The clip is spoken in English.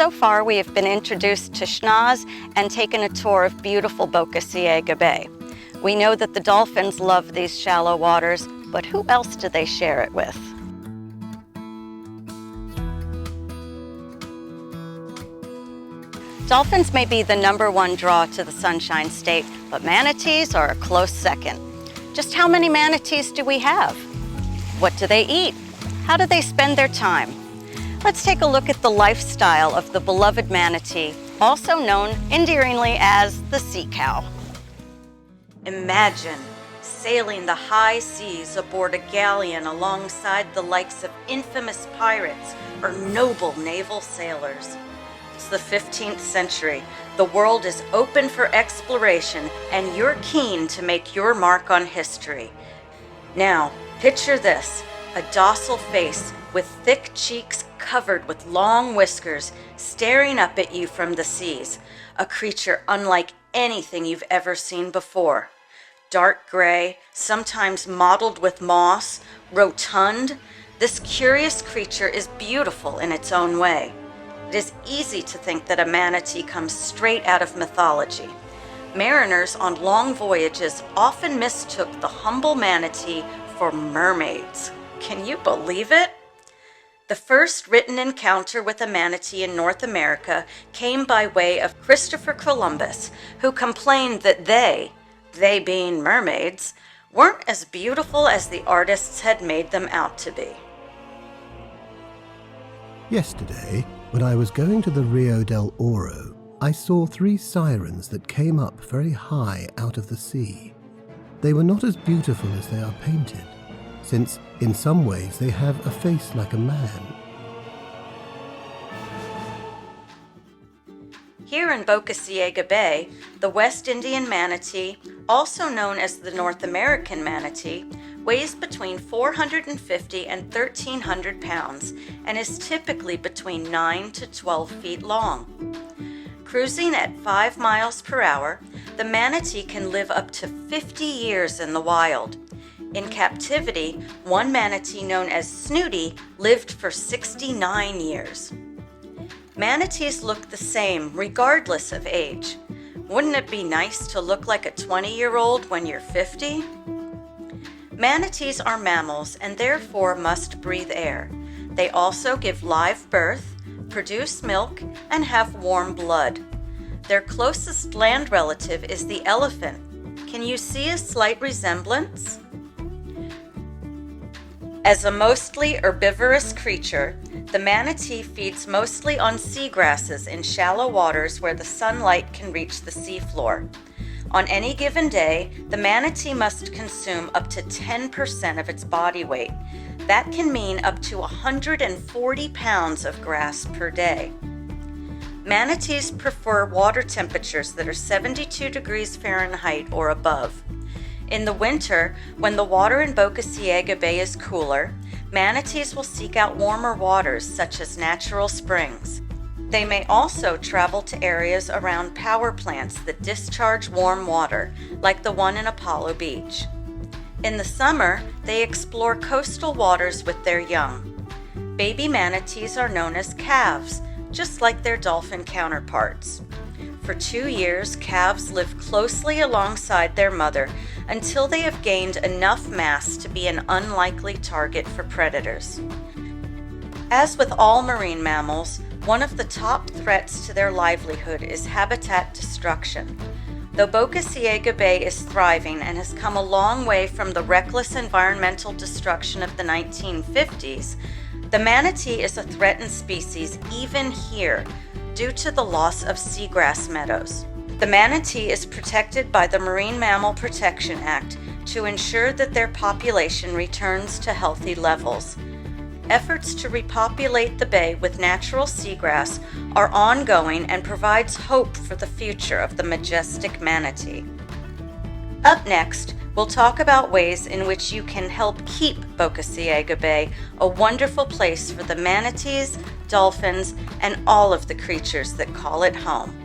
So far, we have been introduced to schnoz and taken a tour of beautiful Boca Ciega Bay. We know that the dolphins love these shallow waters, but who else do they share it with? Dolphins may be the #1 draw to the Sunshine State, but manatees are a close second. Just how many manatees do we have? What do they eat? How do they spend their time? Let's take a look at the lifestyle of the beloved manatee, also known endearingly as the sea cow. Imagine sailing the high seas aboard a galleon alongside the likes of infamous pirates or noble naval sailors. It's the 15th century. The world is open for exploration, and you're keen to make your mark on history. Now, picture this, a docile face with thick cheeks covered with long whiskers staring up at you from the seas, a creature unlike anything you've ever seen before. Dark gray, sometimes mottled with moss, rotund, this curious creature is beautiful in its own way. It is easy to think that a manatee comes straight out of mythology. Mariners on long voyages often mistook the humble manatee for mermaids. Can you believe it? The first written encounter with a manatee in North America came by way of Christopher Columbus, who complained that they being mermaids, weren't as beautiful as the artists had made them out to be. Yesterday, when I was going to the Rio del Oro, I saw 3 sirens that came up very high out of the sea. They were not as beautiful as they are painted, since in some ways they have a face like a man. Here in Boca Ciega Bay, the West Indian manatee, also known as the North American manatee, weighs between 450 and 1,300 pounds and is typically between 9 to 12 feet long. Cruising at 5 miles per hour, the manatee can live up to 50 years in the wild. In captivity, one manatee known as Snooty lived for 69 years. Manatees look the same regardless of age. Wouldn't it be nice to look like a 20-year-old when you're 50? Manatees are mammals and therefore must breathe air. They also give live birth, produce milk, and have warm blood. Their closest land relative is the elephant. Can you see a slight resemblance? As a mostly herbivorous creature, the manatee feeds mostly on seagrasses in shallow waters where the sunlight can reach the seafloor. On any given day, the manatee must consume up to 10% of its body weight. That can mean up to 140 pounds of grass per day. Manatees prefer water temperatures that are 72 degrees Fahrenheit or above. In the winter, when the water in Boca Ciega Bay is cooler, manatees will seek out warmer waters such as natural springs. They may also travel to areas around power plants that discharge warm water, like the one in Apollo Beach. In the summer, they explore coastal waters with their young. Baby manatees are known as calves, just like their dolphin counterparts. For 2 years, calves live closely alongside their mother until they have gained enough mass to be an unlikely target for predators. As with all marine mammals, one of the top threats to their livelihood is habitat destruction. Though Boca Ciega Bay is thriving and has come a long way from the reckless environmental destruction of the 1950s, the manatee is a threatened species even here due to the loss of seagrass meadows. The manatee is protected by the Marine Mammal Protection Act to ensure that their population returns to healthy levels. Efforts to repopulate the bay with natural seagrass are ongoing and provides hope for the future of the majestic manatee. Up next, we'll talk about ways in which you can help keep Boca Ciega Bay a wonderful place for the manatees, dolphins, and all of the creatures that call it home.